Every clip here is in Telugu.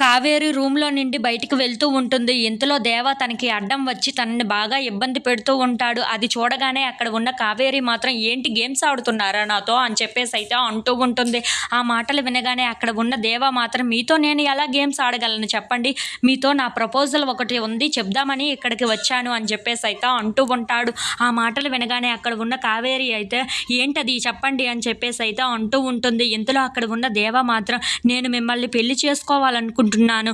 కావేరి రూమ్‌లో నుండి బయటికి వెళ్తూ ఉంటుంది. ఇంతలో దేవ తనకి అడ్డం వచ్చి తనని బాగా ఇబ్బంది పెడుతూ ఉంటాడు. అది చూడగానే అక్కడ ఉన్న కావేరి మాత్రం "ఏంటి గేమ్స్ ఆడుతున్నారా నాతో?" అని చెప్పేసైతే అంటూ ఉంటుంది. ఆ మాటలు వినగానే అక్కడ ఉన్న దేవ మాత్రం "మీతో నేను ఎలా గేమ్స్ ఆడగలను చెప్పండి? మీతో నా ప్రపోజల్ ఒకటి ఉంది చెప్దామని ఇక్కడికి వచ్చాను" అని చెప్పేసైతే అంటూ ఉంటాడు. ఆ మాటలు వినగానే అక్కడ ఉన్న కావేరి అయితే "ఏంటది చెప్పండి" అని చెప్పేసైతే అంటూ ఉంటుంది. ఇంతలో అక్కడ ఉన్న దేవ మాత్రం "నేను మిమ్మల్ని పెళ్లి చేసుకోవాలనుకుంటున్నాను.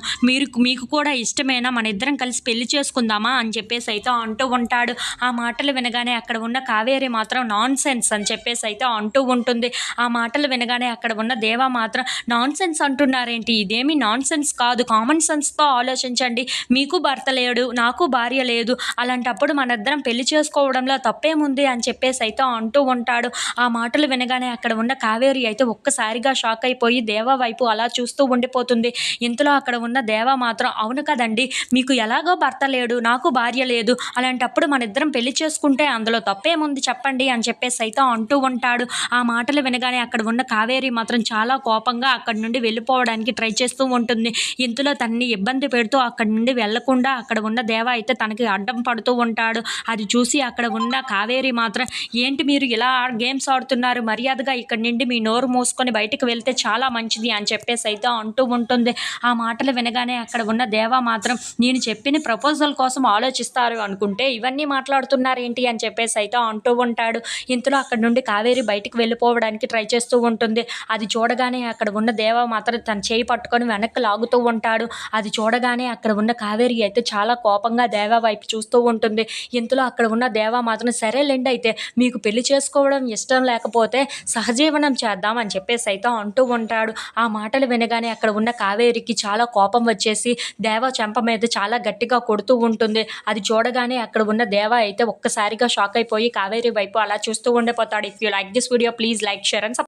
మీకు కూడా ఇష్టమేనా? మనిద్దరం కలిసి పెళ్లి చేసుకుందామా?" అని చెప్పేసైతే అంటూ ఉంటాడు. ఆ మాటలు వినగానే అక్కడ ఉన్న కావేరి మాత్రం నాన్‌సెన్స్ అని చెప్పేసైతే అంటూ ఉంటుంది. ఆ మాటలు వినగానే అక్కడ ఉన్న దేవ మాత్రం నాన్‌సెన్స్ అంటున్నారేంటి? ఇదేమీ నాన్‌సెన్స్ కాదు. కామన్ సెన్స్‌తో ఆలోచించండి. మీకు భర్త లేడు. నాకు భార్య లేదు. అలాంటప్పుడు మనిద్దరం పెళ్లి చేసుకోవడంలో తప్పేముంది అని చెప్పేసైతే అంటూ ఉంటాడు. ఆ మాటలు వినగానే అక్కడ ఉన్న కావేరి అయితే ఒక్కసారిగా షాక్ అయిపోయి దేవ వైపు అలా చూస్తూ ఉండిపోతుంది. ఇంతలో అక్కడ ఉన్న దేవ మాత్రం "అవును కదండీ! మీకు ఎలాగో భర్త లేడు. నాకు భార్య లేదు. అలాంటప్పుడు మనిద్దరం పెళ్లి చేసుకుంటే అందులో తప్పేముంది చెప్పండి" అని చెప్పేసైతే అంటూ ఉంటాడు. ఆ మాటలు వినగానే అక్కడ ఉన్న కావేరి మాత్రం చాలా కోపంగా అక్కడి నుండి వెళ్ళిపోవడానికి ట్రై చేస్తూ ఉంటుంది. ఇంతలో తనని ఇబ్బంది పెడుతూ అక్కడి నుండి వెళ్ళకుండా అక్కడ ఉన్న దేవ అయితే తనకి అడ్డం పడుతూ ఉంటాడు. అది చూసి అక్కడ ఉన్న కావేరి మాత్రం "ఏంటి మీరు ఇలా గేమ్స్ ఆడుతున్నారు? మర్యాదగా ఇక్కడి నుండి మీ నోరు మూసుకొని బయటికి వెళ్తే చాలా మంచిది" అని చెప్పేసైతే అంటూ ఉంటుంది. ఆ మాటలు వినగానే అక్కడ ఉన్న దేవ మాత్రం "నేను చెప్పిన ప్రపోజల్ కోసం ఆలోచిస్తారు అనుకుంటే ఇవన్నీ మాట్లాడుతున్నారేంటి" అని చెప్పేసైతే అంటూ ఉంటాడు. ఇంతలో అక్కడి నుండి కావేరి బయటికి వెళ్ళిపోవడానికి ట్రై చేస్తూ ఉంటుంది. అది చూడగానే అక్కడ ఉన్న దేవ మాత్రం తన చేయి పట్టుకొని వెనక్కి లాగుతూ ఉంటాడు. అది చూడగానే అక్కడ ఉన్న కావేరి అయితే చాలా కోపంగా దేవ వైపు చూస్తూ ఉంటుంది. ఇంతలో అక్కడ ఉన్న దేవ మాత్రం "సరేలెండి అయితే మీకు పెళ్లి చేసుకోవడం ఇష్టం లేకపోతే సహజీవనం చేద్దాం" అని చెప్పేసైతే అంటూ ఉంటాడు. ఆ మాటలు వినగానే అక్కడ ఉన్న కావేరికి చాలా కోపం వచ్చేసి దేవ చెంప మీద చాలా గట్టిగా కొడుతూ ఉంటుంది. అది చూడగానే అక్కడ ఉన్న దేవ అయితే ఒక్కసారిగా షాక్ అయిపోయి కావేరి వైపు అలా చూస్తూ ఉండిపోతాడు. If you like this video please like, share and